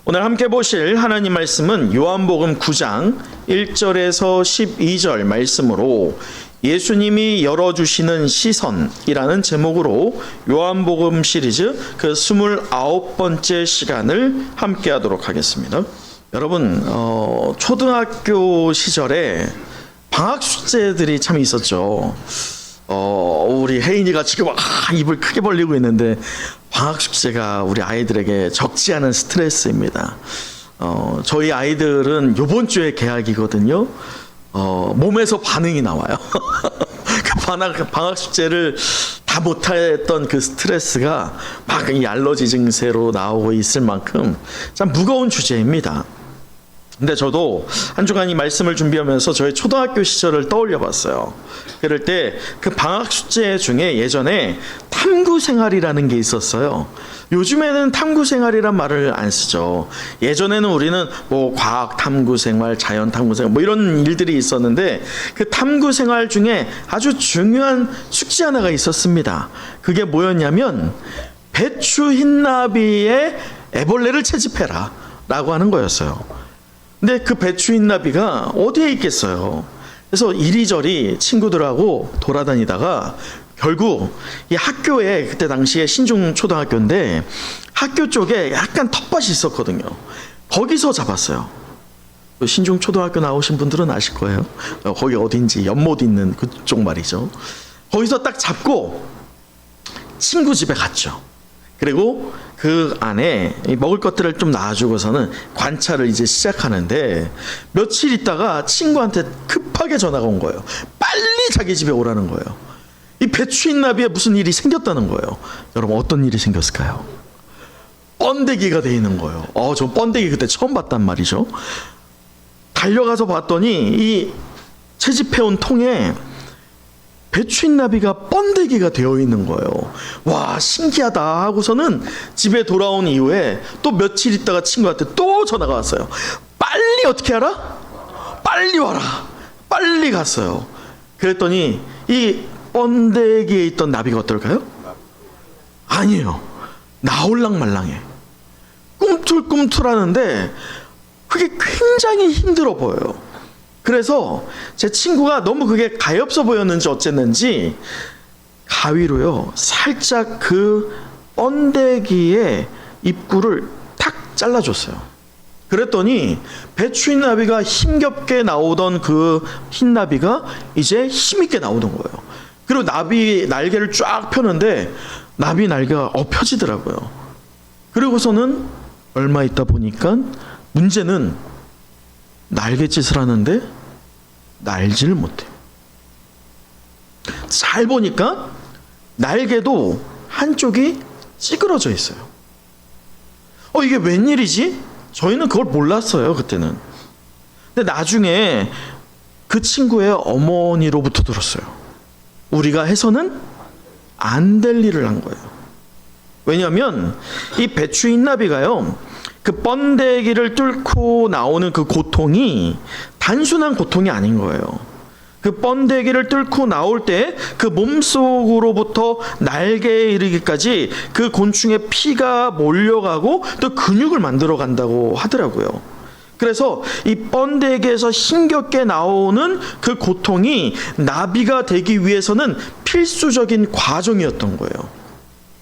오늘 함께 보실 하나님 말씀은 요한복음 9장 1절에서 12절 말씀으로 예수님이 열어주시는 시선이라는 제목으로 요한복음 시리즈 그 29번째 시간을 함께 하도록 하겠습니다. 여러분, 초등학교 시절에 방학 숙제들이 참 있었죠. 우리 혜인이가 지금 입을 크게 벌리고 있는데 방학 숙제가 우리 아이들에게 적지 않은 스트레스입니다. 저희 아이들은 이번 주에 개학이거든요. 몸에서 반응이 나와요. 그 방학 숙제를 다 못했던 그 스트레스가 막 이 알러지 증세로 나오고 있을 만큼 참 무거운 주제입니다. 근데 저도 한 주간 이 말씀을 준비하면서 저의 초등학교 시절을 떠올려 봤어요. 그럴 때 그 방학 숙제 중에 예전에 탐구 생활이라는 게 있었어요. 요즘에는 탐구 생활이란 말을 안 쓰죠. 예전에는 우리는 뭐 과학 탐구 생활, 자연 탐구 생활 뭐 이런 일들이 있었는데 그 탐구 생활 중에 아주 중요한 숙제 하나가 있었습니다. 그게 뭐였냐면 배추 흰나비에 애벌레를 채집해라 라고 하는 거였어요. 근데 그 배추 흰나비가 어디에 있겠어요? 그래서 이리저리 친구들하고 돌아다니다가 결국 이 학교에, 그때 당시에 신중초등학교인데 학교 쪽에 약간 텃밭이 있었거든요. 거기서 잡았어요. 신중초등학교 나오신 분들은 아실 거예요. 거기 어딘지 연못 있는 그쪽 말이죠. 거기서 딱 잡고 친구 집에 갔죠. 그리고 그 안에 먹을 것들을 좀 놔주고서는 관찰을 이제 시작하는데 며칠 있다가 친구한테 급하게 전화가 온 거예요. 빨리 자기 집에 오라는 거예요. 이 배추 흰나비에 무슨 일이 생겼다는 거예요. 여러분, 어떤 일이 생겼을까요? 번데기가 돼 있는 거예요. 저 번데기 그때 처음 봤단 말이죠. 달려가서 봤더니 이 채집해온 통에 배추 흰나비가 번데기가 되어 있는 거예요. 와, 신기하다 하고서는 집에 돌아온 이후에 또 며칠 있다가 친구한테 또 전화가 왔어요. 빨리 어떻게 하라? 빨리 와라. 빨리 갔어요. 그랬더니 이 번데기에 있던 나비가 어떨까요? 아니에요. 나올랑말랑해. 꿈틀꿈틀하는데 그게 굉장히 힘들어 보여요. 그래서 제 친구가 너무 그게 가엾어 보였는지 어쨌는지 가위로요 살짝 그 번데기의 입구를 탁 잘라줬어요. 그랬더니 배추 흰나비가 힘겹게 나오던 그 흰나비가 이제 힘있게 나오는 거예요. 그리고 나비 날개를 쫙 펴는데 나비 날개가 펴지더라고요. 그리고서는 얼마 있다 보니까 문제는 날갯짓을 하는데 날지를 못해요. 잘 보니까 날개도 한쪽이 찌그러져 있어요. 이게 웬일이지? 저희는 그걸 몰랐어요, 그때는. 근데 나중에 그 친구의 어머니로부터 들었어요. 우리가 해서는 안 될 일을 한 거예요. 왜냐하면 이 배추 흰나비가요, 그 번데기를 뚫고 나오는 그 고통이 단순한 고통이 아닌 거예요. 그 번데기를 뚫고 나올 때 그 몸속으로부터 날개에 이르기까지 그 곤충의 피가 몰려가고 또 근육을 만들어 간다고 하더라고요. 그래서 이 번데기에서 힘겹게 나오는 그 고통이 나비가 되기 위해서는 필수적인 과정이었던 거예요.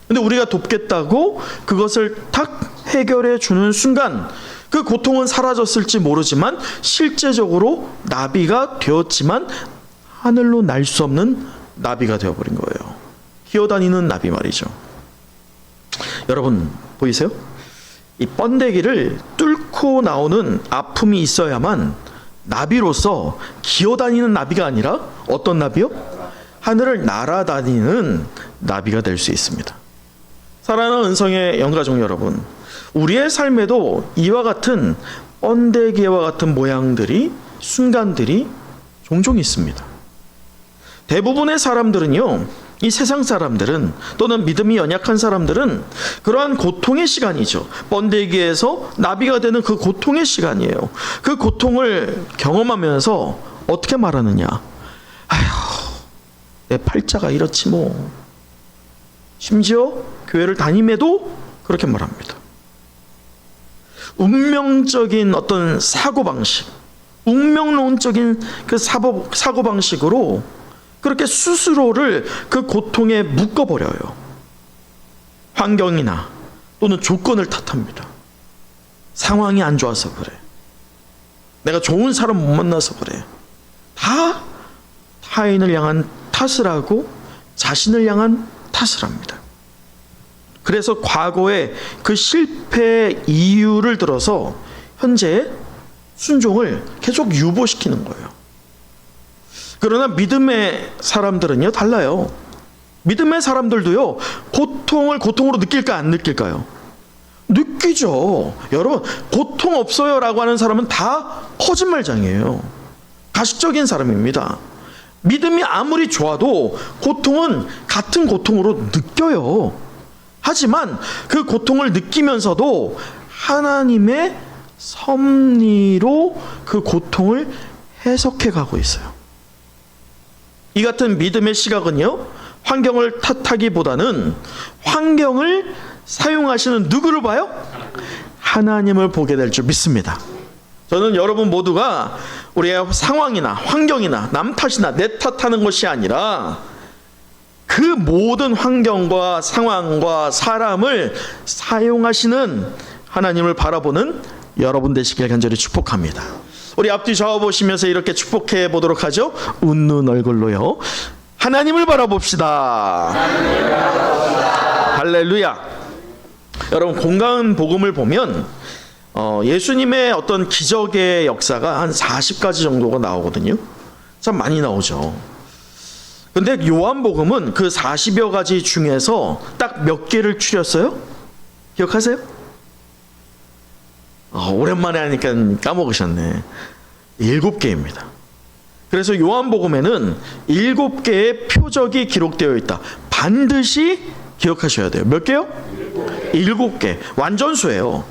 근데 우리가 돕겠다고 그것을 탁 해결해 주는 순간 그 고통은 사라졌을지 모르지만 실제적으로 나비가 되었지만 하늘로 날 수 없는 나비가 되어버린 거예요. 기어다니는 나비 말이죠. 여러분 보이세요? 이 번데기를 뚫고 나오는 아픔이 있어야만 나비로서 기어다니는 나비가 아니라 어떤 나비요? 하늘을 날아다니는 나비가 될 수 있습니다. 사랑하는 은성의 영가족 여러분, 우리의 삶에도 이와 같은 번데기와 같은 모양들이, 순간들이 종종 있습니다. 대부분의 사람들은요, 이 세상 사람들은 또는 믿음이 연약한 사람들은 그러한 고통의 시간이죠. 번데기에서 나비가 되는 그 고통의 시간이에요. 그 고통을 경험하면서 어떻게 말하느냐? 아휴, 내 팔자가 이렇지 뭐. 심지어 교회를 다님에도 그렇게 말합니다. 운명적인 어떤 사고방식, 운명론적인 그 사고방식으로 그렇게 스스로를 그 고통에 묶어버려요. 환경이나 또는 조건을 탓합니다. 상황이 안 좋아서 그래. 내가 좋은 사람 못 만나서 그래. 다 타인을 향한 탓을 하고 자신을 향한 탓을 합니다. 그래서 과거의 그 실패의 이유를 들어서 현재 순종을 계속 유보시키는 거예요. 그러나 믿음의 사람들은요, 달라요. 믿음의 사람들도요, 고통을 고통으로 느낄까 안 느낄까요? 느끼죠. 여러분, 고통 없어요 라고 하는 사람은 다 거짓말장이에요. 가식적인 사람입니다. 믿음이 아무리 좋아도 고통은 같은 고통으로 느껴요. 하지만 그 고통을 느끼면서도 하나님의 섭리로 그 고통을 해석해 가고 있어요. 이 같은 믿음의 시각은요, 환경을 탓하기보다는 환경을 사용하시는 누구를 봐요? 하나님을 보게 될 줄 믿습니다. 저는 여러분 모두가 우리의 상황이나 환경이나 남 탓이나 내 탓하는 것이 아니라 그 모든 환경과 상황과 사람을 사용하시는 하나님을 바라보는 여러분 되시길 간절히 축복합니다. 우리 앞뒤 좌우 보시면서 이렇게 축복해 보도록 하죠. 웃는 얼굴로요. 하나님을 바라봅시다. 할렐루야. 여러분, 공간 복음을 보면 예수님의 어떤 기적의 역사가 한 40가지 정도가 나오거든요. 참 많이 나오죠. 근데 요한복음은 그 40여 가지 중에서 딱 몇 개를 추렸어요? 기억하세요? 오랜만에 하니까 까먹으셨네. 7개입니다. 그래서 요한복음에는 7개의 표적이 기록되어 있다. 반드시 기억하셔야 돼요. 몇 개요? 7개. 완전수예요.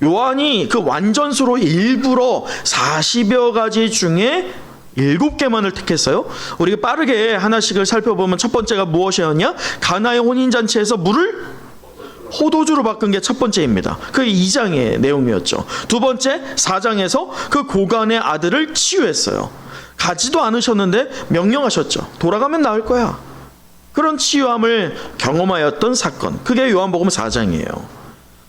요한이 그 완전수로 일부러 40여 가지 중에 7개만을 택했어요. 우리가 빠르게 하나씩을 살펴보면 첫 번째가 무엇이었냐? 가나의 혼인잔치에서 물을 포도주로 바꾼 게 첫 번째입니다. 그 2장의 내용이었죠. 두 번째, 4장에서 그 고관의 아들을 치유했어요. 가지도 않으셨는데 명령하셨죠. 돌아가면 나을 거야. 그런 치유함을 경험하였던 사건, 그게 요한복음 4장이에요.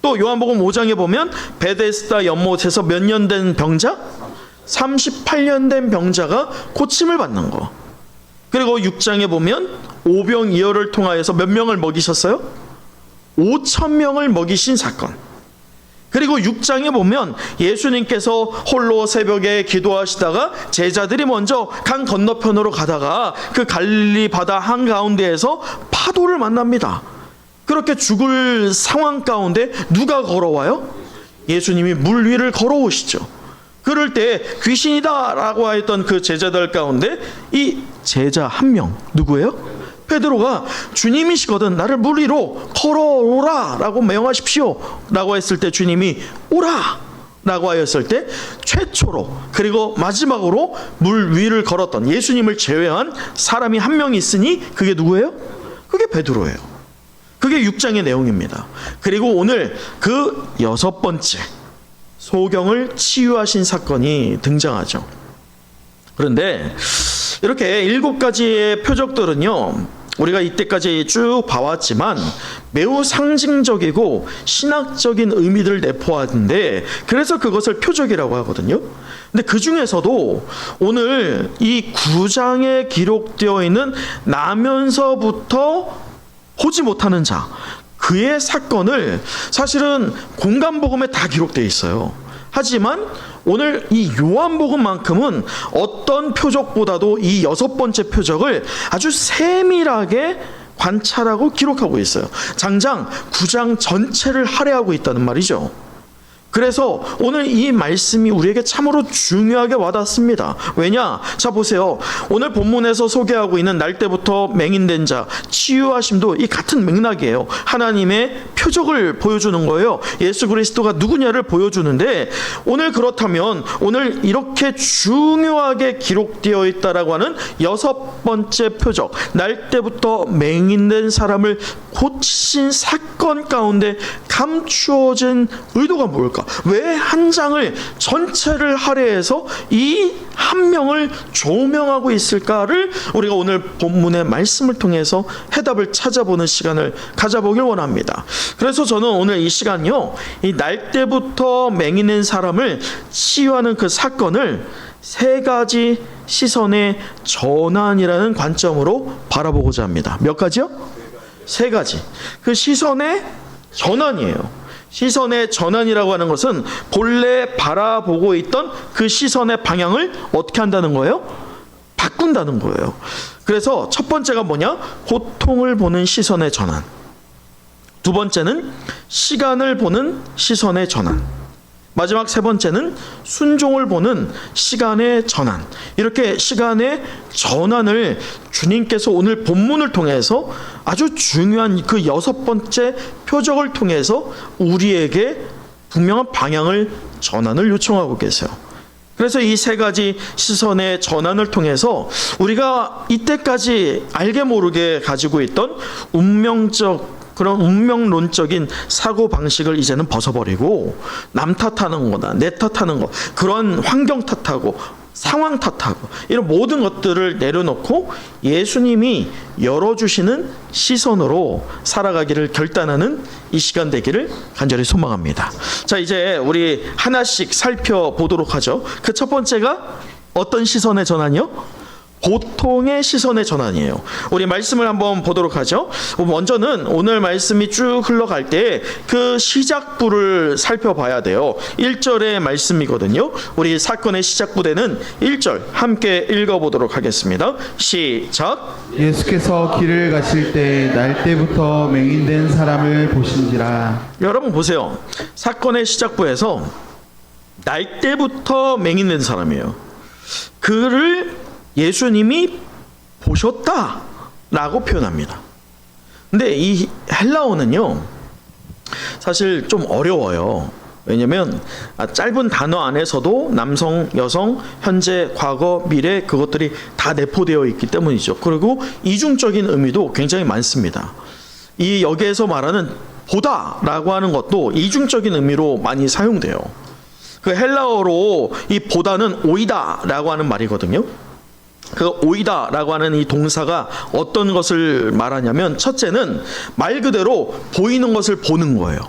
또 요한복음 5장에 보면 베데스다 연못에서 몇 년 된 병자? 38년 된 병자가 고침을 받는 거. 그리고 6장에 보면 오병이어를 통하여서 몇 명을 먹이셨어요? 5,000명을 먹이신 사건. 그리고 6장에 보면 예수님께서 홀로 새벽에 기도하시다가 제자들이 먼저 강 건너편으로 가다가 그 갈릴리 바다 한가운데에서 파도를 만납니다. 그렇게 죽을 상황 가운데 누가 걸어와요? 예수님이 물 위를 걸어오시죠. 그럴 때 귀신이다 라고 했던 그 제자들 가운데 이 제자 한 명, 누구예요? 베드로가 주님이시거든 나를 물 위로 걸어오라 라고 명하십시오 라고 했을 때 주님이 오라 라고 하였을 때 최초로 그리고 마지막으로 물 위를 걸었던 예수님을 제외한 사람이 한 명 있으니 그게 누구예요? 그게 베드로예요. 그게 6장의 내용입니다. 그리고 오늘 그 6번째 소경을 치유하신 사건이 등장하죠. 그런데 이렇게 7가지의 표적들은요, 우리가 이때까지 쭉 봐왔지만 매우 상징적이고 신학적인 의미들을 내포하는데 그래서 그것을 표적이라고 하거든요. 근데 그 중에서도 오늘 이 9장에 기록되어 있는 나면서부터 보지 못하는 자, 그의 사건을 사실은 공간복음에 다 기록되어 있어요. 하지만 오늘 이 요한복음만큼은 어떤 표적보다도 이 6번째 표적을 아주 세밀하게 관찰하고 기록하고 있어요. 장장 9장 전체를 할애하고 있다는 말이죠. 그래서 오늘 이 말씀이 우리에게 참으로 중요하게 와닿습니다. 왜냐? 자 보세요. 오늘 본문에서 소개하고 있는 날 때부터 맹인된 자 치유하심도 이 같은 맥락이에요. 하나님의 표적을 보여주는 거예요. 예수 그리스도가 누구냐를 보여주는데, 오늘 그렇다면 오늘 이렇게 중요하게 기록되어 있다라고 하는 6번째 표적, 날 때부터 맹인된 사람을 고치신 사건 가운데 감추어진 의도가 뭘까? 왜 한 장을 전체를 할애해서 이 한 명을 조명하고 있을까를 우리가 오늘 본문의 말씀을 통해서 해답을 찾아보는 시간을 가져보길 원합니다. 그래서 저는 오늘 이 시간요, 이 날 때부터 맹인된 사람을 치유하는 그 사건을 3가지 시선의 전환이라는 관점으로 바라보고자 합니다. 몇 가지요? 3가지. 그 시선의 전환이에요. 시선의 전환이라고 하는 것은 본래 바라보고 있던 그 시선의 방향을 어떻게 한다는 거예요? 바꾼다는 거예요. 그래서 첫 번째가 뭐냐? 고통을 보는 시선의 전환. 두 번째는 시간을 보는 시선의 전환. 마지막 3번째는 순종을 보는 시간의 전환. 이렇게 시간의 전환을 주님께서 오늘 본문을 통해서 아주 중요한 그 6번째 표적을 통해서 우리에게 분명한 방향을 전환을 요청하고 계세요. 그래서 이 3가지 시선의 전환을 통해서 우리가 이때까지 알게 모르게 가지고 있던 그런 운명론적인 사고방식을 이제는 벗어버리고, 남 탓하는 거나 내 탓하는 거, 그런 환경 탓하고 상황 탓하고 이런 모든 것들을 내려놓고 예수님이 열어주시는 시선으로 살아가기를 결단하는 이 시간 되기를 간절히 소망합니다. 자, 이제 우리 하나씩 살펴보도록 하죠. 그 첫 번째가 어떤 시선의 전환이요? 고통의 시선의 전환이에요. 우리 말씀을 한번 보도록 하죠. 먼저는 오늘 말씀이 쭉 흘러갈 때 그 시작부를 살펴봐야 돼요. 1절의 말씀이거든요. 우리 사건의 시작부대는 1절 함께 읽어보도록 하겠습니다. 시작. 예수께서 길을 가실 때 날 때부터 맹인된 사람을 보신지라. 여러분 보세요. 사건의 시작부에서 날 때부터 맹인된 사람이에요. 그를 예수님이 보셨다라고 표현합니다. 근데 이 헬라어는요, 사실 좀 어려워요. 왜냐면 짧은 단어 안에서도 남성, 여성, 현재, 과거, 미래 그것들이 다 내포되어 있기 때문이죠. 그리고 이중적인 의미도 굉장히 많습니다. 이 여기에서 말하는 보다라고 하는 것도 이중적인 의미로 많이 사용돼요. 그 헬라어로 이 보다는 오이다라고 하는 말이거든요. 그 오이다라고 하는 이 동사가 어떤 것을 말하냐면, 첫째는 말 그대로 보이는 것을 보는 거예요.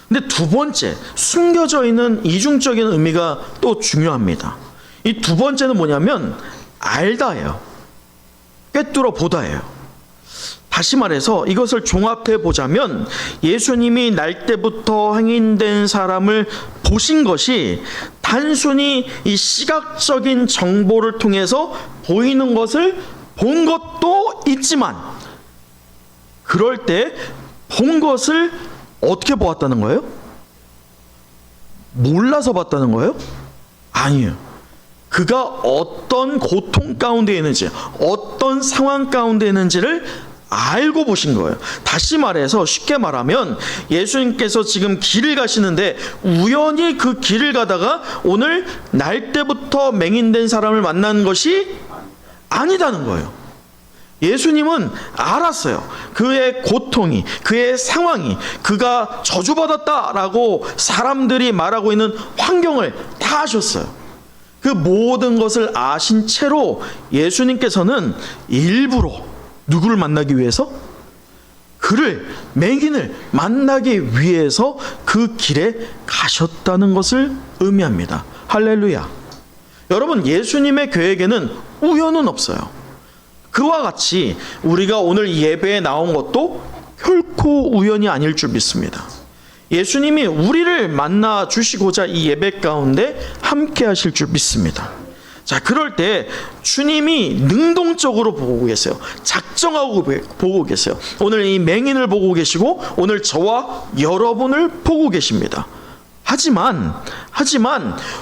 근데 두 번째, 숨겨져 있는 이중적인 의미가 또 중요합니다. 이 두 번째는 뭐냐면 알다예요. 꿰뚫어 보다예요. 다시 말해서 이것을 종합해 보자면, 예수님이 날 때부터 행인된 사람을 보신 것이 단순히 이 시각적인 정보를 통해서 보이는 것을 본 것도 있지만, 그럴 때 본 것을 어떻게 보았다는 거예요? 몰라서 봤다는 거예요? 아니에요. 그가 어떤 고통 가운데 있는지, 어떤 상황 가운데 있는지를 알고 보신 거예요. 다시 말해서, 쉽게 말하면 예수님께서 지금 길을 가시는데 우연히 그 길을 가다가 오늘 날 때부터 맹인된 사람을 만난 것이 아니다는 거예요. 예수님은 알았어요. 그의 고통이, 그의 상황이, 그가 저주받았다라고 사람들이 말하고 있는 환경을 다 아셨어요. 그 모든 것을 아신 채로 예수님께서는 일부러 누구를 만나기 위해서? 그를, 맹인을 만나기 위해서 그 길에 가셨다는 것을 의미합니다. 할렐루야. 여러분, 예수님의 계획에는 우연은 없어요. 그와 같이 우리가 오늘 예배에 나온 것도 결코 우연이 아닐 줄 믿습니다. 예수님이 우리를 만나 주시고자 이 예배 가운데 함께 하실 줄 믿습니다. 자, 그럴 때 주님이 능동적으로 보고 계세요. 작정하고 보고 계세요. 오늘 이 맹인을 보고 계시고 오늘 저와 여러분을 보고 계십니다. 하지만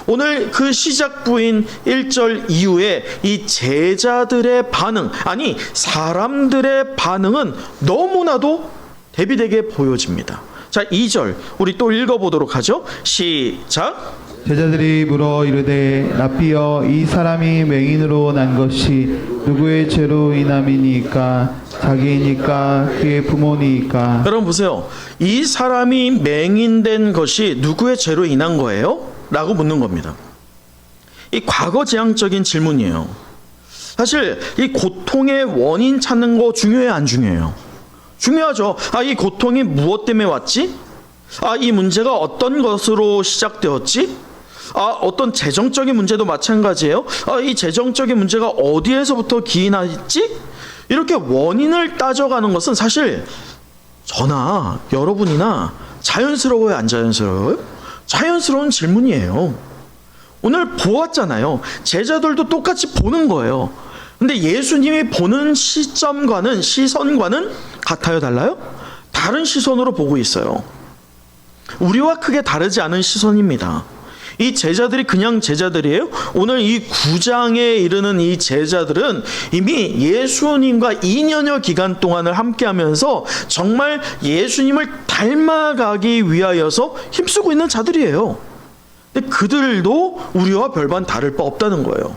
오늘 그 시작부인 1절 이후에 이 제자들의 반응, 아니 사람들의 반응은 너무나도 대비되게 보여집니다. 자, 2절 우리 또 읽어보도록 하죠. 시작. 제자들이 물어 이르되 랍비여 이 사람이 맹인으로 난 것이 누구의 죄로 인함이니까 자기이니까 그의 부모니까. 여러분 보세요. 이 사람이 맹인된 것이 누구의 죄로 인한 거예요? 라고 묻는 겁니다. 이 과거지향적인 질문이에요. 사실 이 고통의 원인 찾는 거 중요해요, 안 중요해요? 중요하죠. 이 고통이 무엇 때문에 왔지? 이 문제가 어떤 것으로 시작되었지? 어떤 재정적인 문제도 마찬가지예요. 이 재정적인 문제가 어디에서부터 기인했지? 이렇게 원인을 따져가는 것은 사실 저나 여러분이나 자연스러워요, 안 자연스러워요? 자연스러운 질문이에요. 오늘 보았잖아요. 제자들도 똑같이 보는 거예요. 근데 예수님이 보는 시점과는, 시선과는 같아요, 달라요? 다른 시선으로 보고 있어요. 우리와 크게 다르지 않은 시선입니다. 이 제자들이 그냥 제자들이에요? 오늘 이 9장에 이르는 이 제자들은 이미 예수님과 2년여 기간 동안을 함께하면서 정말 예수님을 닮아가기 위하여서 힘쓰고 있는 자들이에요. 근데 그들도 우리와 별반 다를 바 없다는 거예요.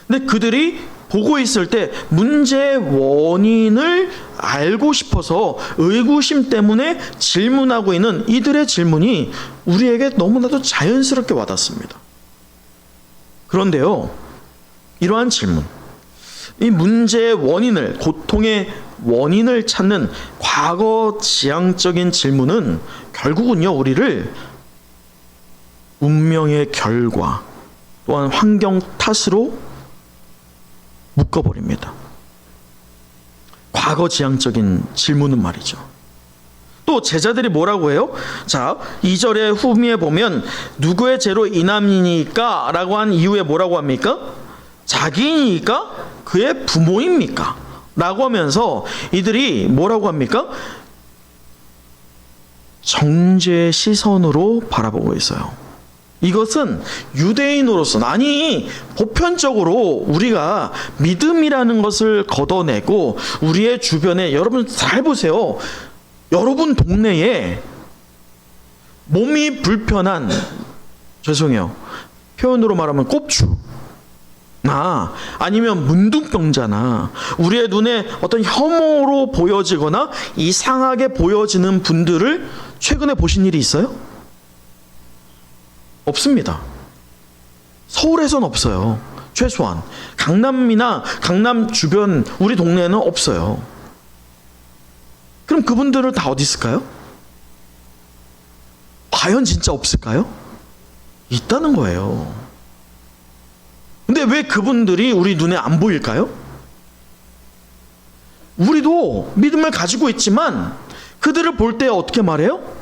근데 그들이 보고 있을 때 문제의 원인을 알고 싶어서 의구심 때문에 질문하고 있는 이들의 질문이 우리에게 너무나도 자연스럽게 와닿습니다. 그런데요, 이러한 질문, 이 문제의 원인을, 고통의 원인을 찾는 과거 지향적인 질문은 결국은요, 우리를 운명의 결과 또한 환경 탓으로 묶어버립니다. 과거 지향적인 질문은 말이죠. 또 제자들이 뭐라고 해요? 자, 2절의 후미에 보면 누구의 죄로 인함이니까 라고 한 이후에 뭐라고 합니까? 자기니까 그의 부모입니까? 라고 하면서 이들이 뭐라고 합니까? 정죄의 시선으로 바라보고 있어요. 이것은 유대인으로서, 아니 보편적으로 우리가 믿음이라는 것을 걷어내고 우리의 주변에, 여러분 잘 보세요. 여러분 동네에 몸이 불편한, 죄송해요, 표현으로 말하면 꼽주, 아니면 문둥병자나 우리의 눈에 어떤 혐오로 보여지거나 이상하게 보여지는 분들을 최근에 보신 일이 있어요? 없습니다. 서울에선 없어요. 최소한 강남이나 강남 주변 우리 동네에는 없어요. 그럼 그분들은 다 어디 있을까요? 과연 진짜 없을까요? 있다는 거예요. 근데 왜 그분들이 우리 눈에 안 보일까요? 우리도 믿음을 가지고 있지만 그들을 볼 때 어떻게 말해요?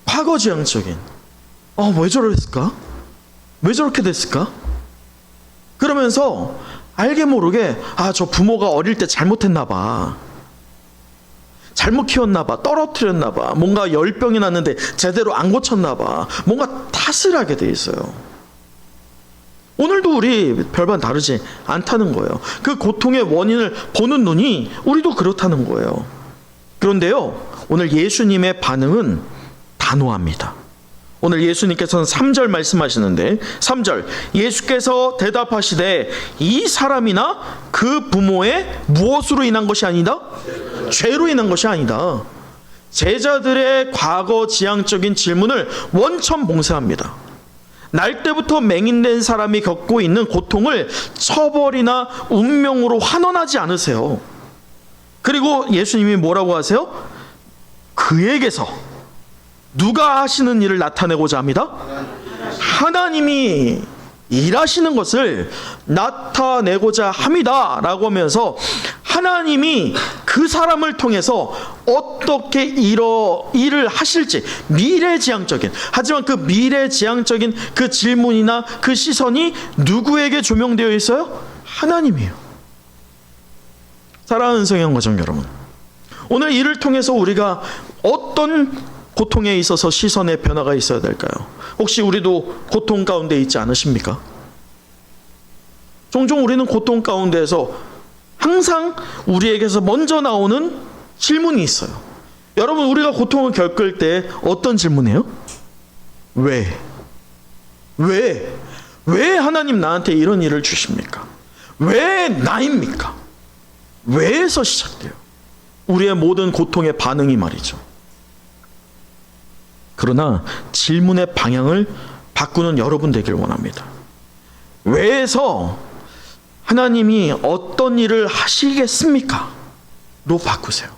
과거지향적인, 왜 저랬을까? 왜 저렇게 됐을까? 그러면서 알게 모르게 저 부모가 어릴 때 잘못했나 봐, 잘못 키웠나 봐, 떨어뜨렸나 봐, 뭔가 열병이 났는데 제대로 안 고쳤나 봐, 뭔가 탓을 하게 돼 있어요. 오늘도 우리 별반 다르지 않다는 거예요. 그 고통의 원인을 보는 눈이 우리도 그렇다는 거예요. 그런데요, 오늘 예수님의 반응은 단호합니다. 오늘 예수님께서는 3절 말씀하시는데, 3절 예수께서 대답하시되 이 사람이나 그 부모의 무엇으로 인한 것이 아니다? 죄로 인한 것이 아니다. 제자들의 과거 지향적인 질문을 원천 봉쇄합니다. 날 때부터 맹인된 사람이 겪고 있는 고통을 처벌이나 운명으로 환원하지 않으세요. 그리고 예수님이 뭐라고 하세요? 그에게서 누가 하시는 일을 나타내고자 합니다? 하나님이 일하시는 것을 나타내고자 합니다 라고 하면서 하나님이 그 사람을 통해서 어떻게 일을 하실지 미래지향적인, 하지만 그 미래지향적인 그 질문이나 그 시선이 누구에게 조명되어 있어요? 하나님이에요. 사랑하는 성형가정 여러분, 오늘 이를 통해서 우리가 어떤 고통에 있어서 시선의 변화가 있어야 될까요? 혹시 우리도 고통 가운데 있지 않으십니까? 종종 우리는 고통 가운데에서 항상 우리에게서 먼저 나오는 질문이 있어요. 여러분, 우리가 고통을 겪을 때 어떤 질문이에요? 왜? 왜 하나님 나한테 이런 일을 주십니까? 왜 나입니까? 왜에서 시작돼요. 우리의 모든 고통의 반응이 말이죠. 그러나 질문의 방향을 바꾸는 여러분 되길 원합니다. 왜에서 하나님이 어떤 일을 하시겠습니까? 로 바꾸세요.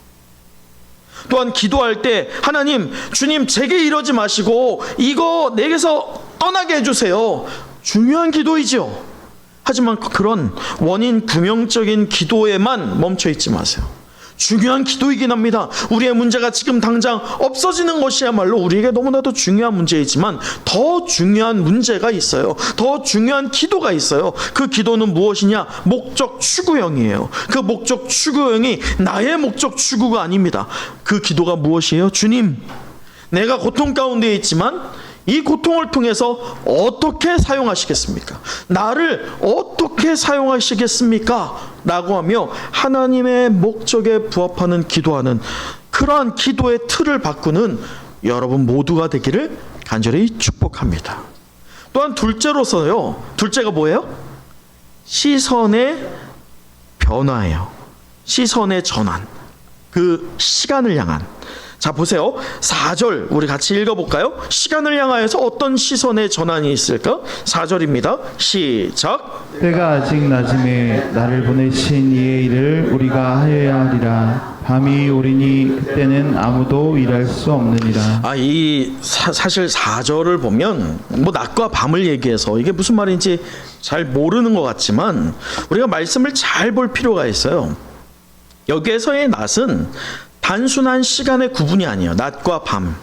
또한 기도할 때 하나님, 주님 제게 이러지 마시고 이거 내게서 떠나게 해주세요. 중요한 기도이죠. 하지만 그런 원인 규명적인 기도에만 멈춰 있지 마세요. 중요한 기도이긴 합니다. 우리의 문제가 지금 당장 없어지는 것이야말로 우리에게 너무나도 중요한 문제이지만 더 중요한 문제가 있어요. 더 중요한 기도가 있어요. 그 기도는 무엇이냐? 목적 추구형이에요. 그 목적 추구형이 나의 목적 추구가 아닙니다. 그 기도가 무엇이에요? 주님, 내가 고통 가운데 있지만 이 고통을 통해서 어떻게 사용하시겠습니까? 나를 어떻게 사용하시겠습니까? 라고 하며 하나님의 목적에 부합하는 기도하는 그러한 기도의 틀을 바꾸는 여러분 모두가 되기를 간절히 축복합니다. 또한 둘째로서요. 둘째가 뭐예요? 시선의 변화예요. 시선의 전환. 그 시간을 향한. 자, 보세요. 4절 우리 같이 읽어볼까요? 시간을 향하여서 어떤 시선의 전환이 있을까? 4절입니다. 시작. 때가 아직 낮음에 나를 보내신 이의 일을 우리가 하여야 하리라. 밤이 오리니 그때는 아무도 일할 수 없느니라. 사실 4절을 보면 뭐 낮과 밤을 얘기해서 이게 무슨 말인지 잘 모르는 것 같지만 우리가 말씀을 잘 볼 필요가 있어요. 여기에서의 낮은 단순한 시간의 구분이 아니에요. 낮과 밤.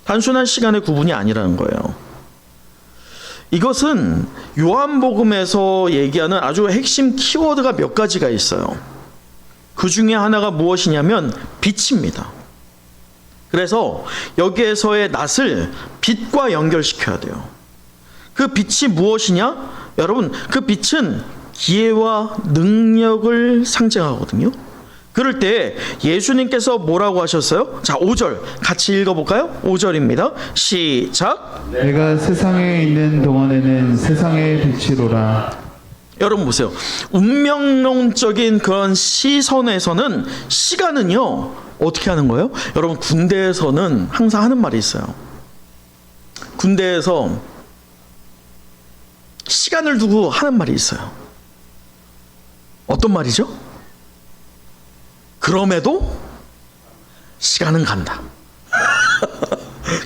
단순한 시간의 구분이 아니라는 거예요. 이것은 요한복음에서 얘기하는 아주 핵심 키워드가 몇 가지가 있어요. 그 중에 하나가 무엇이냐면 빛입니다. 그래서 여기에서의 낮을 빛과 연결시켜야 돼요. 그 빛이 무엇이냐? 여러분, 그 빛은 기회와 능력을 상징하거든요. 그럴 때 예수님께서 뭐라고 하셨어요? 자, 5절 같이 읽어볼까요? 5절입니다. 시작. 내가 세상에 있는 동안에는 세상의 빛이로라. 여러분 보세요. 운명론적인 그런 시선에서는 시간은요 어떻게 하는 거예요? 여러분, 군대에서는 항상 하는 말이 있어요. 군대에서 시간을 두고 하는 말이 있어요. 어떤 말이죠? 그럼에도 시간은 간다.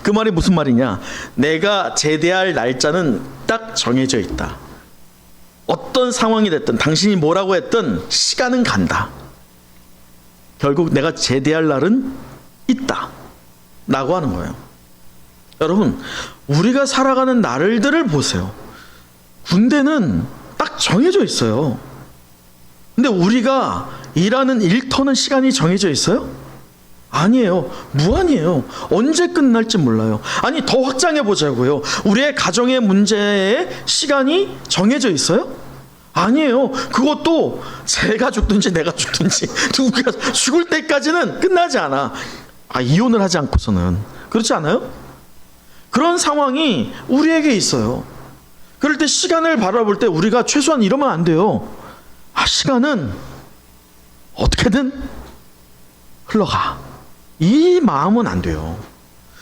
그 말이 무슨 말이냐? 내가 제대할 날짜는 딱 정해져 있다. 어떤 상황이 됐든 당신이 뭐라고 했든 시간은 간다. 결국 내가 제대할 날은 있다 라고 하는 거예요. 여러분, 우리가 살아가는 날들을 보세요. 군대는 딱 정해져 있어요. 근데 우리가 일하는 일터는 시간이 정해져 있어요? 아니에요. 무한이에요. 언제 끝날지 몰라요. 아니, 더 확장해 보자고요. 우리의 가정의 문제에 시간이 정해져 있어요? 아니에요. 그것도 제가 죽든지 내가 죽든지 누가 죽을 때까지는 끝나지 않아. 이혼을 하지 않고서는. 그렇지 않아요? 그런 상황이 우리에게 있어요. 그럴 때 시간을 바라볼 때 우리가 최소한 이러면 안 돼요. 시간은 어떻게든 흘러가. 이 마음은 안 돼요.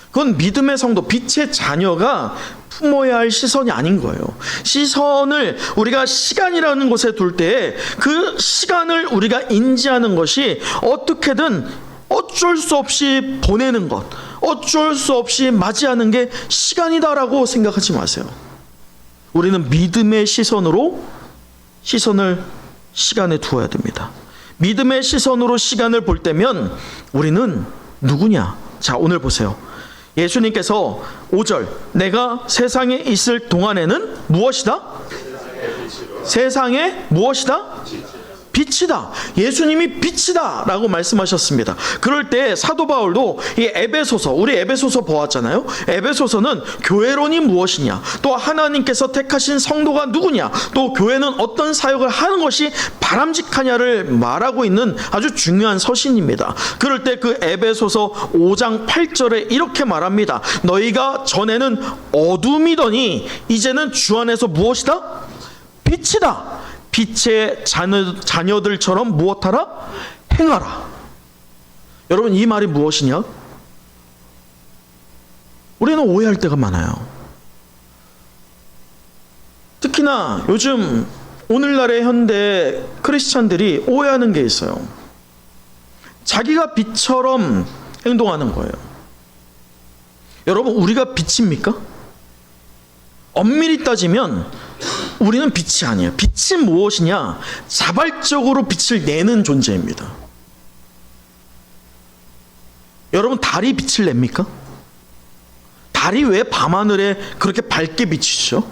그건 믿음의 성도, 빛의 자녀가 품어야 할 시선이 아닌 거예요. 시선을 우리가 시간이라는 곳에 둘 때 그 시간을 우리가 인지하는 것이 어떻게든 어쩔 수 없이 보내는 것, 어쩔 수 없이 맞이하는 게 시간이다라고 생각하지 마세요. 우리는 믿음의 시선으로 시선을 시간에 두어야 됩니다. 믿음의 시선으로 시간을 볼 때면 우리는 누구냐? 자, 오늘 보세요. 예수님께서 5절 내가 세상에 있을 동안에는 무엇이다? 세상에 무엇이다? 빛이다. 예수님이 빛이다 라고 말씀하셨습니다. 그럴 때 사도 바울도 이 에베소서, 우리 에베소서 보았잖아요. 에베소서는 교회론이 무엇이냐, 또 하나님께서 택하신 성도가 누구냐, 또 교회는 어떤 사역을 하는 것이 바람직하냐를 말하고 있는 아주 중요한 서신입니다. 그럴 때 그 에베소서 5장 8절에 이렇게 말합니다. 너희가 전에는 어둠이더니 이제는 주 안에서 무엇이다? 빛이다. 빛의 자녀들처럼 무엇하라? 행하라. 여러분, 이 말이 무엇이냐? 우리는 오해할 때가 많아요. 특히나 요즘 오늘날의 현대 크리스찬들이 오해하는 게 있어요. 자기가 빛처럼 행동하는 거예요. 여러분, 우리가 빛입니까? 엄밀히 따지면 우리는 빛이 아니에요. 빛이 무엇이냐? 자발적으로 빛을 내는 존재입니다. 여러분, 달이 빛을 냅니까? 달이 왜 밤하늘에 그렇게 밝게 비치죠?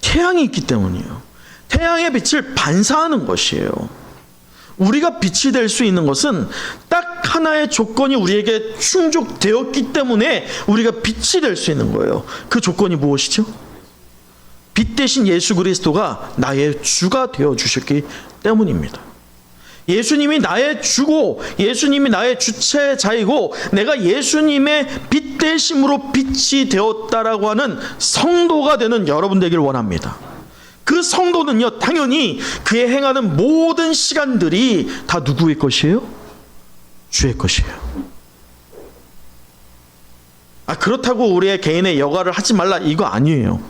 태양이 있기 때문이에요. 태양의 빛을 반사하는 것이에요. 우리가 빛이 될 수 있는 것은 딱 하나의 조건이 우리에게 충족되었기 때문에 우리가 빛이 될 수 있는 거예요. 그 조건이 무엇이죠? 빛 대신 예수 그리스도가 나의 주가 되어 주셨기 때문입니다. 예수님이 나의 주고 예수님이 나의 주체자이고 내가 예수님의 빛 대심으로 빛이 되었다라고 하는 성도가 되는 여러분 되길 원합니다. 그 성도는요, 당연히 그의 행하는 모든 시간들이 다 누구의 것이에요? 주의 것이에요. 그렇다고 우리의 개인의 여가를 하지 말라, 이거 아니에요.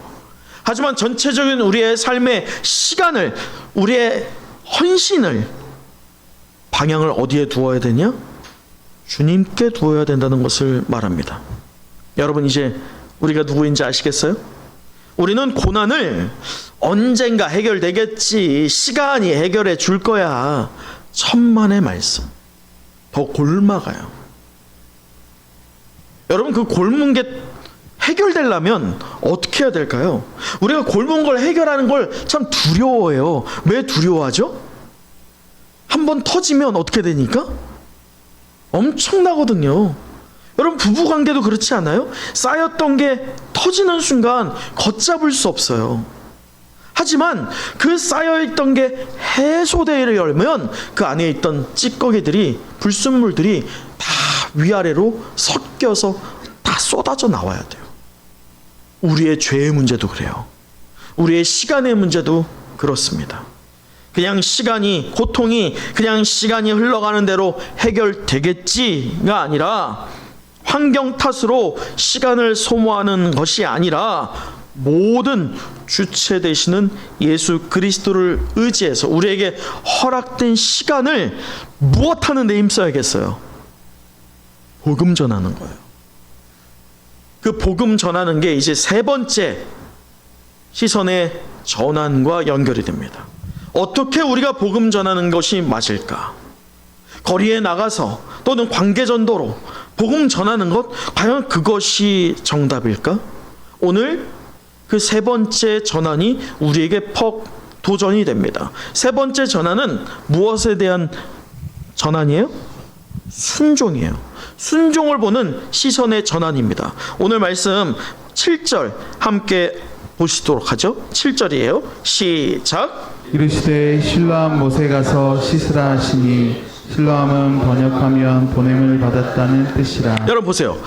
하지만 전체적인 우리의 삶의 시간을, 우리의 헌신을, 방향을 어디에 두어야 되냐? 주님께 두어야 된다는 것을 말합니다. 여러분, 이제 우리가 누구인지 아시겠어요? 우리는 고난을 언젠가 해결되겠지, 시간이 해결해 줄 거야, 천만의 말씀. 더 곪아가요. 여러분, 그 곪은 게 해결되려면 어떻게 해야 될까요? 우리가 곪은 걸 해결하는 걸 참 두려워해요. 왜 두려워하죠? 한번 터지면 어떻게 되니까? 엄청나거든요. 여러분, 부부관계도 그렇지 않아요? 쌓였던 게 터지는 순간 걷잡을 수 없어요. 하지만 그 쌓여있던 게 해소되려면 그 안에 있던 찌꺼기들이, 불순물들이 다 위아래로 섞여서 다 쏟아져 나와야 돼요. 우리의 죄의 문제도 그래요. 우리의 시간의 문제도 그렇습니다. 그냥 시간이, 고통이 그냥 시간이 흘러가는 대로 해결되겠지가 아니라, 환경 탓으로 시간을 소모하는 것이 아니라 모든 주체 되시는 예수 그리스도를 의지해서 우리에게 허락된 시간을 무엇하는 데 힘써야겠어요? 복음 전하는 거예요. 그 복음 전하는 게 이제 세 번째 시선의 전환과 연결이 됩니다. 어떻게 우리가 복음 전하는 것이 맞을까? 거리에 나가서 또는 관계전도로 복음 전하는 것, 과연 그것이 정답일까? 오늘 그 세 번째 전환이 우리에게 퍽 도전이 됩니다. 세 번째 전환은 무엇에 대한 전환이에요? 순종이에요. 순종을 보는 시선의 전환입니다. 오늘 말씀 7절 함께 보시도록 하죠. 7절이에요. 시작. 이르시되 실로암 못에 가서 씻으라 하시니, 실로암은 번역하면 보냄을 받았다는 뜻이라. 여러분 보세요.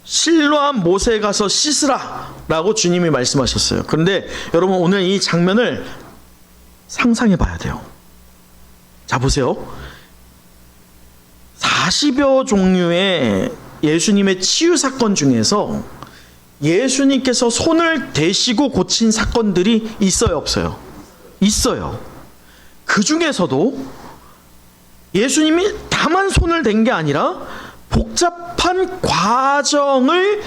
실로암 못에 가서 씻으라 라고 주님이 말씀하셨어요. 그런데 여러분, 오늘 이 장면을 상상해 봐야 돼요. 자, 보세요. 40여 종류의 예수님의 치유 사건 중에서 예수님께서 손을 대시고 고친 사건들이 있어요, 없어요? 있어요. 그 중에서도 예수님이 다만 손을 댄 게 아니라 복잡한 과정을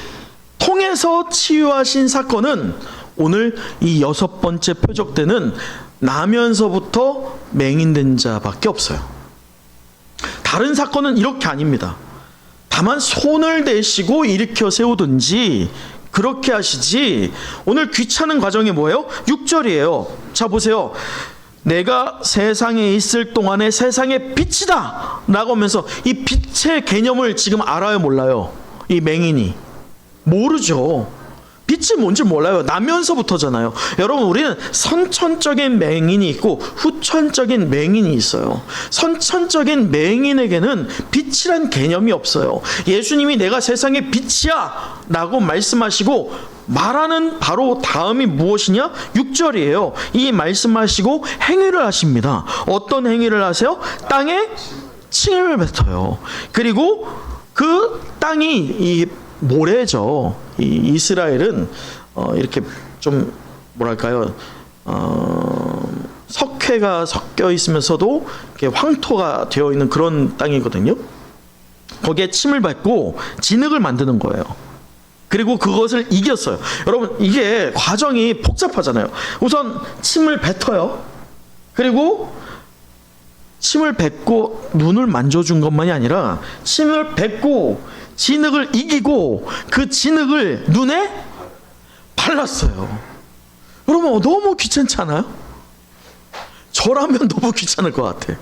통해서 치유하신 사건은 오늘 이 6번째 표적되는 나면서부터 맹인된 자밖에 없어요. 다른 사건은 이렇게 아닙니다. 다만 손을 대시고 일으켜 세우든지 그렇게 하시지, 오늘 귀찮은 과정이 뭐예요? 6절이에요. 자, 보세요. 내가 세상에 있을 동안에 세상의 빛이다 라고 하면서 이 빛의 개념을 지금 알아요, 몰라요? 이 맹인이 모르죠. 빛이 뭔지 몰라요. 나면서부터잖아요. 여러분, 우리는 선천적인 맹인이 있고 후천적인 맹인이 있어요. 선천적인 맹인에게는 빛이란 개념이 없어요. 예수님이 내가 세상의 빛이야 라고 말씀하시고 말하는 바로 다음이 무엇이냐? 6절이에요. 이 말씀하시고 행위를 하십니다. 어떤 행위를 하세요? 땅에 침을 뱉어요. 그리고 그 땅이 이 모래죠. 이 이스라엘은 이렇게 좀 뭐랄까요? 석회가 섞여 있으면서도 이렇게 황토가 되어 있는 그런 땅이거든요. 거기에 침을 뱉고 진흙을 만드는 거예요. 그리고 그것을 이겼어요. 여러분, 이게 과정이 복잡하잖아요. 우선 침을 뱉어요. 그리고 침을 뱉고 눈을 만져준 것만이 아니라 침을 뱉고 진흙을 이기고 그 진흙을 눈에 발랐어요. 여러분, 너무 귀찮지 않아요? 저라면 너무 귀찮을 것 같아.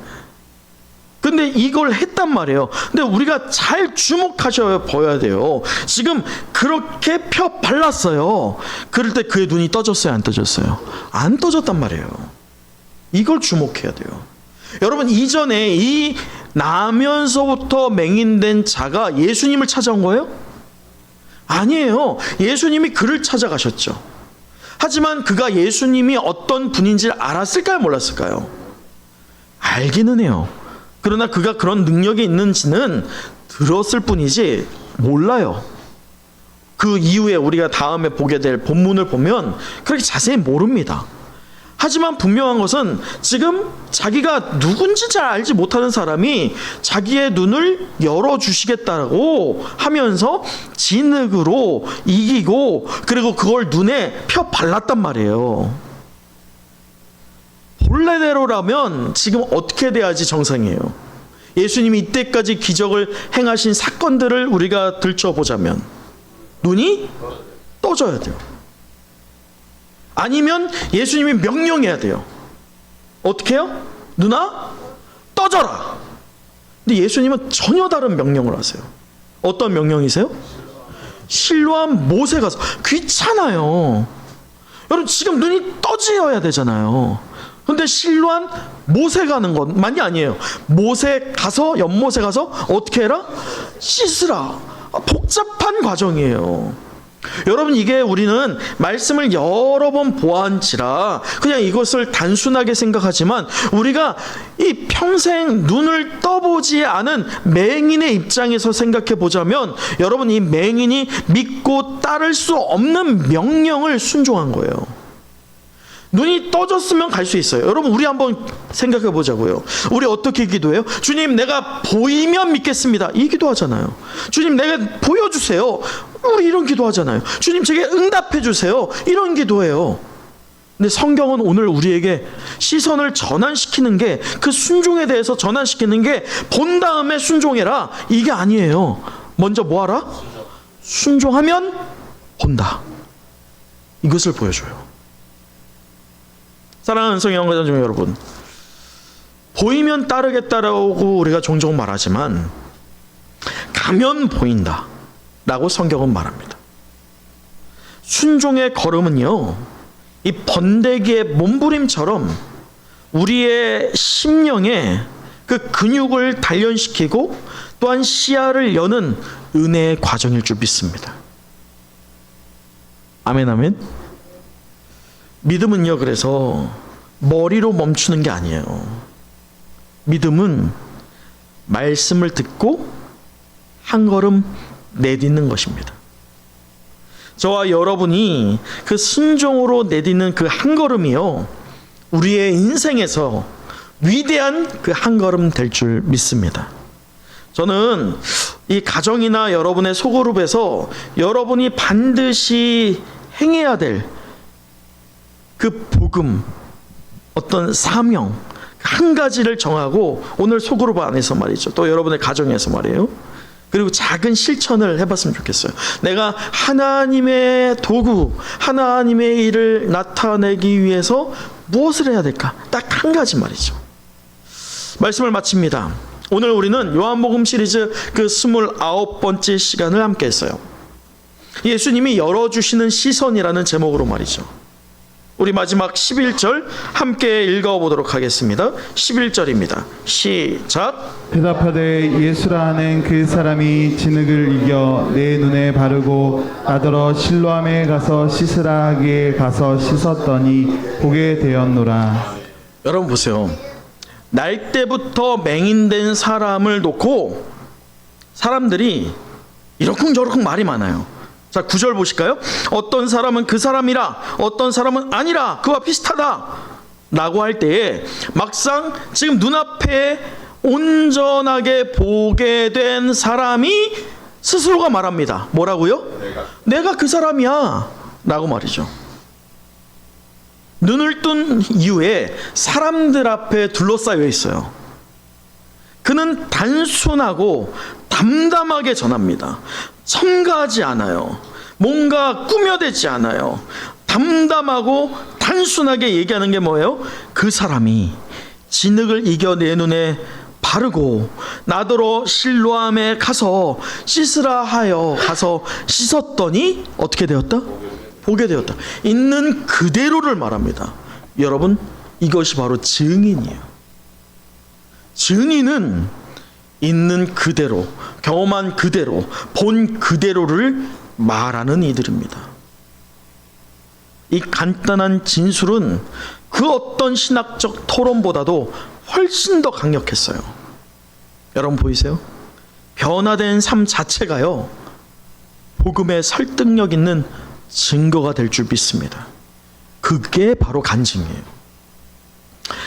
근데 이걸 했단 말이에요. 근데 우리가 잘 주목하셔야 보여야 돼요. 지금 그렇게 펴 발랐어요. 그럴 때 그의 눈이 떠졌어요, 안 떠졌어요? 안 떠졌단 말이에요. 이걸 주목해야 돼요. 여러분, 이전에 이 나면서부터 맹인된 자가 예수님을 찾아온 거예요? 아니에요. 예수님이 그를 찾아가셨죠. 하지만 그가 예수님이 어떤 분인지를 알았을까요, 몰랐을까요? 알기는 해요. 그러나 그가 그런 능력이 있는지는 들었을 뿐이지 몰라요. 그 이후에 우리가 다음에 보게 될 본문을 보면 그렇게 자세히 모릅니다. 하지만 분명한 것은 지금 자기가 누군지 잘 알지 못하는 사람이 자기의 눈을 열어주시겠다고 하면서 진흙으로 이기고 그리고 그걸 눈에 펴 발랐단 말이에요. 본래대로라면 지금 어떻게 돼야지 정상이에요? 예수님이 이때까지 기적을 행하신 사건들을 우리가 들춰보자면 눈이 떠져야 돼요. 아니면 예수님이 명령해야 돼요. 어떻게 해요? 누나 떠져라. 근데 예수님은 전혀 다른 명령을 하세요. 어떤 명령이세요? 실로암 못에 가서. 귀찮아요. 여러분, 지금 눈이 떠져야 되잖아요. 근데 실로암 못에 가는 것만이 아니에요. 못에 가서, 연못에 가서 어떻게 해라? 씻으라. 복잡한 과정이에요. 여러분, 이게 우리는 말씀을 여러 번 보았지라 그냥 이것을 단순하게 생각하지만 우리가 이 평생 눈을 떠보지 않은 맹인의 입장에서 생각해 보자면 여러분, 이 맹인이 믿고 따를 수 없는 명령을 순종한 거예요. 눈이 떠졌으면 갈 수 있어요. 여러분, 우리 한번 생각해 보자고요. 우리 어떻게 기도해요? 주님, 내가 보이면 믿겠습니다. 이 기도하잖아요. 주님, 내가 보여주세요. 우리 이런 기도하잖아요. 주님, 제게 응답해 주세요. 이런 기도해요. 근데 성경은 오늘 우리에게 시선을 전환시키는 게, 그 순종에 대해서 전환시키는 게 본 다음에 순종해라, 이게 아니에요. 먼저 뭐 하라? 순종하면 본다. 이것을 보여줘요. 사랑하는 성령가족 여러분, 보이면 따르겠다라고 우리가 종종 말하지만 가면 보인다 라고 성경은 말합니다. 순종의 걸음은요, 이 번데기의 몸부림처럼 우리의 심령에 그 근육을 단련시키고 또한 시야를 여는 은혜의 과정일 줄 믿습니다. 아멘, 아멘. 믿음은요, 그래서 머리로 멈추는 게 아니에요. 믿음은 말씀을 듣고 한 걸음 내딛는 것입니다. 저와 여러분이 그 순종으로 내딛는 그 한 걸음이요, 우리의 인생에서 위대한 그 한 걸음 될 줄 믿습니다. 저는 이 가정이나 여러분의 소그룹에서 여러분이 반드시 행해야 될 그 복음, 어떤 사명 한 가지를 정하고 오늘 소그룹 안에서 말이죠, 또 여러분의 가정에서 말이에요, 그리고 작은 실천을 해봤으면 좋겠어요. 내가 하나님의 도구, 하나님의 일을 나타내기 위해서 무엇을 해야 될까? 딱 한 가지 말이죠. 말씀을 마칩니다. 오늘 우리는 요한복음 시리즈 그 29번째 시간을 함께 했어요. 예수님이 열어주시는 시선이라는 제목으로 말이죠. 우리 마지막 11절 함께 읽어보도록 하겠습니다. 11절입니다. 시작. 대답하되 예수라 하는 그 사람이 진흙을 이겨 내 눈에 바르고 나더러 실로암에 가서 씻으라 하기에 가서 씻었더니 보게 되었노라. 여러분 보세요. 날 때부터 맹인된 사람을 놓고 사람들이 이러쿵저러쿵 말이 많아요. 자, 9절 보실까요? 어떤 사람은 그 사람이라, 어떤 사람은 아니라, 그와 비슷하다 라고 할 때에 막상 지금 눈앞에 온전하게 보게 된 사람이 스스로가 말합니다. 뭐라고요? 내가 그 사람이야 라고 말이죠. 눈을 뜬 이후에 사람들 앞에 둘러싸여 있어요. 그는 단순하고 담담하게 전합니다. 첨가하지 않아요. 뭔가 꾸며대지 않아요. 담담하고 단순하게 얘기하는 게 뭐예요? 그 사람이 진흙을 이겨 내 눈에 바르고 나더러 실로암에 가서 씻으라 하여 가서 씻었더니 어떻게 되었다? 보게 되었다. 있는 그대로를 말합니다. 여러분, 이것이 바로 증인이에요. 증인은 있는 그대로, 경험한 그대로, 본 그대로를 말하는 이들입니다. 이 간단한 진술은 그 어떤 신학적 토론보다도 훨씬 더 강력했어요. 여러분 보이세요? 변화된 삶 자체가요, 복음의 설득력 있는 증거가 될 줄 믿습니다. 그게 바로 간증이에요.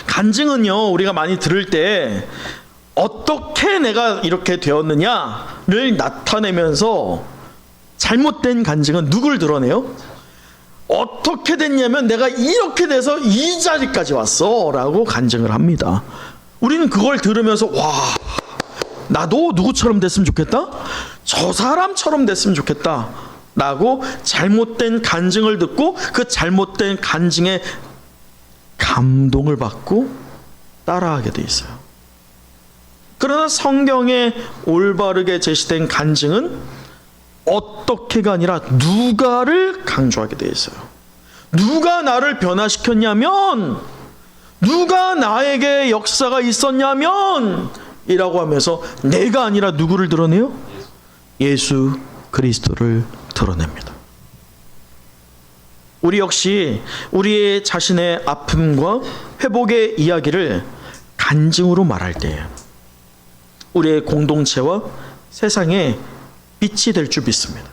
간증은요, 우리가 많이 들을 때 어떻게 내가 이렇게 되었느냐를 나타내면서, 잘못된 간증은 누굴 드러내요? 어떻게 됐냐면 내가 이렇게 돼서 이 자리까지 왔어 라고 간증을 합니다. 우리는 그걸 들으면서 와, 나도 누구처럼 됐으면 좋겠다? 저 사람처럼 됐으면 좋겠다 라고 잘못된 간증을 듣고 그 잘못된 간증에 감동을 받고 따라하게 돼 있어요. 그러나 성경에 올바르게 제시된 간증은 어떻게가 아니라 누가를 강조하게 돼 있어요. 누가 나를 변화시켰냐면, 누가 나에게 역사가 있었냐면 이라고 하면서 내가 아니라 누구를 드러내요? 예수 그리스도를 드러냅니다. 우리 역시 우리의 자신의 아픔과 회복의 이야기를 간증으로 말할 때 우리의 공동체와 세상에 빛이 될 줄 믿습니다.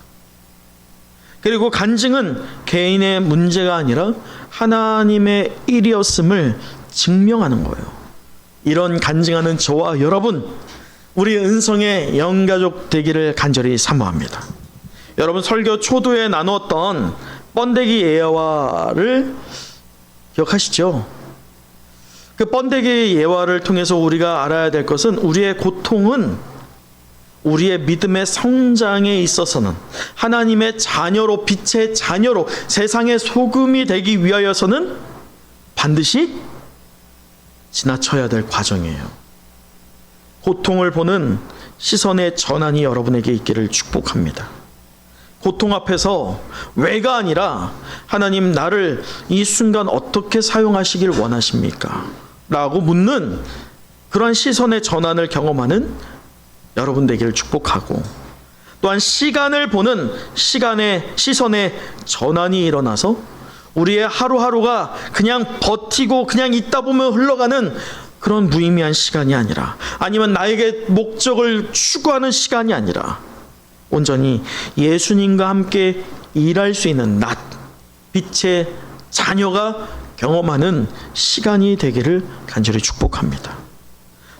그리고 간증은 개인의 문제가 아니라 하나님의 일이었음을 증명하는 거예요. 이런 간증하는 저와 여러분, 우리 은성의 영가족 되기를 간절히 사모합니다. 여러분, 설교 초두에 나누었던 번데기 예화를 기억하시죠? 그 번데기 예화를 통해서 우리가 알아야 될 것은, 우리의 고통은 우리의 믿음의 성장에 있어서는, 하나님의 자녀로, 빛의 자녀로, 세상의 소금이 되기 위하여서는 반드시 지나쳐야 될 과정이에요. 고통을 보는 시선의 전환이 여러분에게 있기를 축복합니다. 고통 앞에서 왜가 아니라, 하나님 나를 이 순간 어떻게 사용하시길 원하십니까? 라고 묻는 그런 시선의 전환을 경험하는 여러분 되기를 축복하고, 또한 시간을 보는 시선의 전환이 일어나서 우리의 하루하루가 그냥 버티고 그냥 있다 보면 흘러가는 그런 무의미한 시간이 아니라, 아니면 나에게 목적을 추구하는 시간이 아니라 온전히 예수님과 함께 일할 수 있는 낮, 빛의 자녀가 경험하는 시간이 되기를 간절히 축복합니다.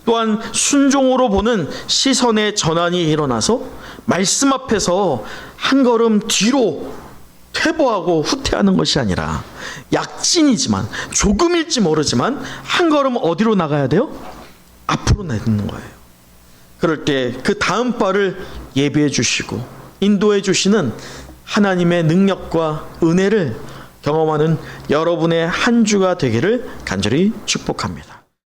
또한 순종으로 보는 시선의 전환이 일어나서 말씀 앞에서 한 걸음 뒤로 퇴보하고 후퇴하는 것이 아니라, 약진이지만, 조금일지 모르지만 한 걸음 어디로 나가야 돼요? 앞으로 내딛는 거예요. 그럴 때 그 다음 바를 예비해 주시고 인도해 주시는 하나님의 능력과 은혜를 경험하는 여러분의 한 주가 되기를 간절히 축복합니다.